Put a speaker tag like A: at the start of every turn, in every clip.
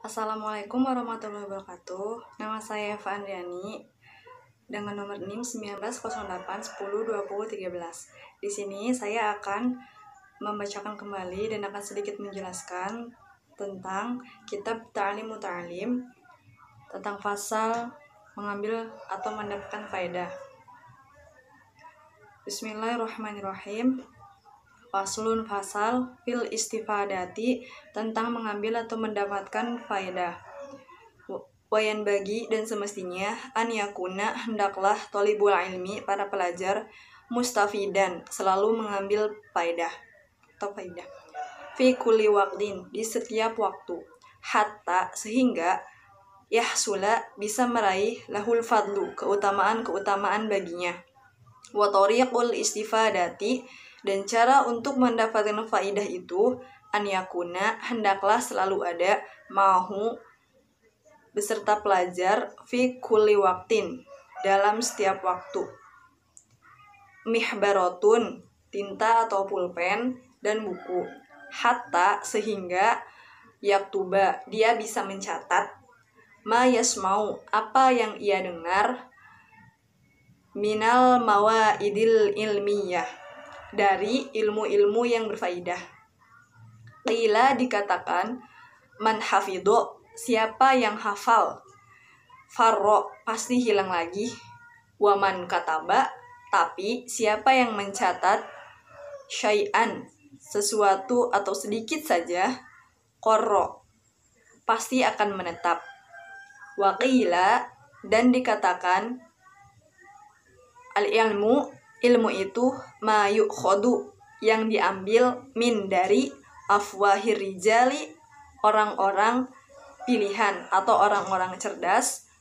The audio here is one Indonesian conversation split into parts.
A: Assalamualaikum warahmatullahi wabarakatuh. Nama saya Eva Andriani dengan nomor NIM 1908102013. Di sini saya akan membacakan kembali dan akan sedikit menjelaskan tentang kitab Ta'lim Muta'alim, tentang fasal mengambil atau mendapatkan faedah. Bismillahirrahmanirrahim. Faslun fasal fil istifadati, tentang mengambil atau mendapatkan faedah. Wayan bagi dan semestinya an yakuna, hendaklah thalibul ilmi, para pelajar, mustafidan, selalu mengambil faedah atau faedah. Fi kulli waqtin, di setiap waktu. Hatta, sehingga yahsula, bisa meraih lahul fadlu, keutamaan baginya. Wa tariqul istifadati, dan cara untuk mendapatkan faidah itu an yakuna, hendaklah selalu ada mahu, beserta pelajar, fi kulli waqtin, dalam setiap waktu. Mihbarotun, tinta atau pulpen dan buku. Hatta, sehingga yaktuba, dia bisa mencatat, ma yasmau, apa yang ia dengar, minal mawaidil ilmiyah, dari ilmu-ilmu yang berfaidah. Qila, dikatakan, man hafidho, siapa yang hafal, farro, pasti hilang lagi, waman kataba, tapi siapa yang mencatat, syai'an, sesuatu atau sedikit saja, qorro, pasti akan menetap. Waqila, dan dikatakan, al-ilmu, ilmu itu ma yu'khodu, yang diambil, min, dari, afwahir rijali, orang-orang pilihan atau orang-orang cerdas,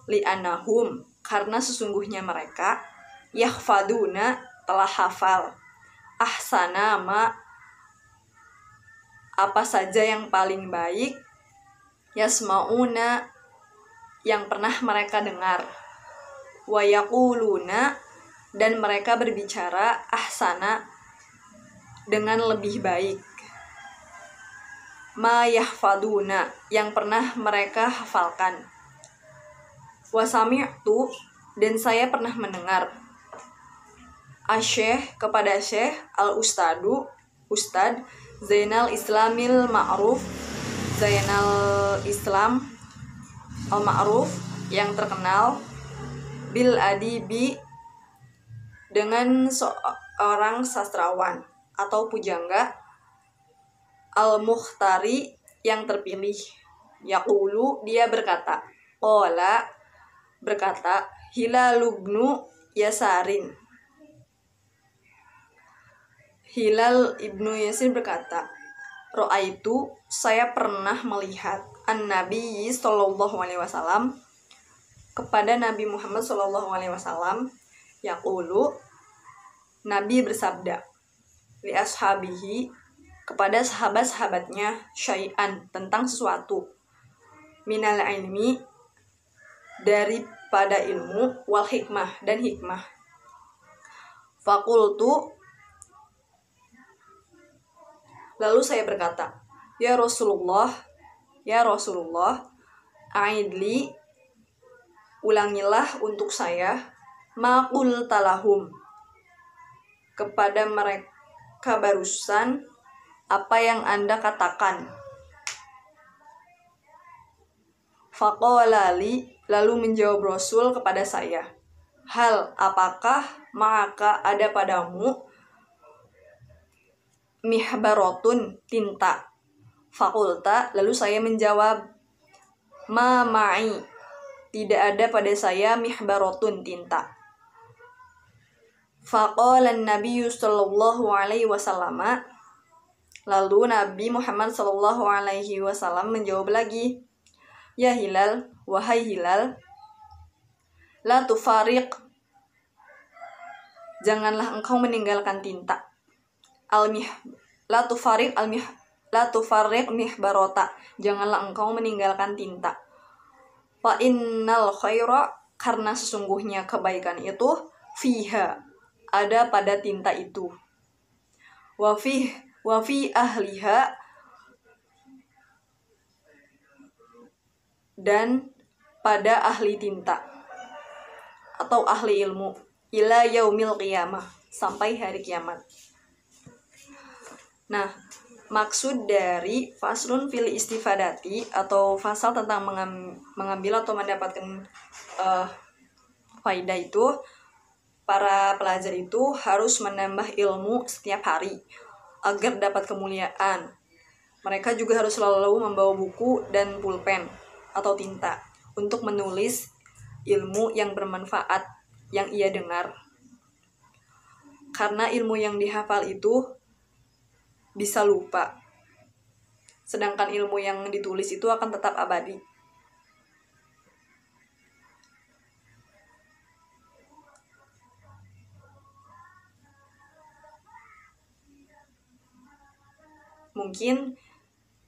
A: li'anahum, karena sesungguhnya mereka, yahfaduna, telah hafal, ahsana ma, apa saja yang paling baik, yasma'una, yang pernah mereka dengar, wa yaquluna, dan mereka berbicara, ahsana, dengan lebih baik, ma yahfaduna, yang pernah mereka hafalkan. Wa sami'tu, dan saya pernah mendengar, asyekh, kepada syekh, al-ustadu, ustad, Zainal Islamil Ma'ruf, Zainal Islam al-Ma'ruf, yang terkenal, bil adibi, dengan seorang sastrawan atau pujangga, al-mukhtari, yang terpilih. Yaqulu, dia berkata, qala, berkata, Hilal ibnu Yasarin, Hilal ibnu Yasir berkata, ro'aitu, saya pernah melihat, an-nabi sallallahu alaihi wasallam, kepada Nabi Muhammad sallallahu alaihi wasallam, yaqulu, Nabi bersabda, li ashabihi, kepada sahabat-sahabatnya, syai'an, tentang sesuatu, minal ilmi, daripada ilmu, wal hikmah, dan hikmah. Fakultu, lalu saya berkata, ya Rasulullah, a'idli, ulangilah untuk saya, maqul talahum, kepada mereka barusan, apa yang Anda katakan. Faqolali, lalu menjawab Rasul kepada saya, hal, apakah, maka ada padamu, mihbarotun, tinta. Fakulta, lalu saya menjawab, ma ma'i, tidak ada pada saya mihbarotun, tinta. Faqalan Nabi sallallahu alaihi wasallam, lalu Nabi Muhammad sallallahu alaihi wasallam menjawab lagi, ya Hilal, wahai Hilal, la tufariq, janganlah engkau meninggalkan tinta, la tufariq mihbarota, janganlah engkau meninggalkan tinta. Fa innal khaira, karena sesungguhnya kebaikan itu, fiha, ada pada tinta itu. Wa fi ahliha, dan pada ahli tinta atau ahli ilmu ila yaumil qiyamah, sampai hari kiamat. Nah, maksud dari faslun fil istifadati atau fasal tentang mengambil atau mendapatkan faidah itu, para pelajar itu harus menambah ilmu setiap hari agar dapat kemuliaan. Mereka juga harus selalu membawa buku dan pulpen atau tinta untuk menulis ilmu yang bermanfaat yang ia dengar. Karena ilmu yang dihafal itu bisa lupa, sedangkan ilmu yang ditulis itu akan tetap abadi. Mungkin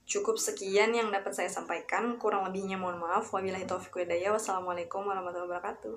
A: cukup sekian yang dapat saya sampaikan, kurang lebihnya mohon maaf. Wabillahi taufiq wal hidayah. Wassalamualaikum warahmatullahi wabarakatuh.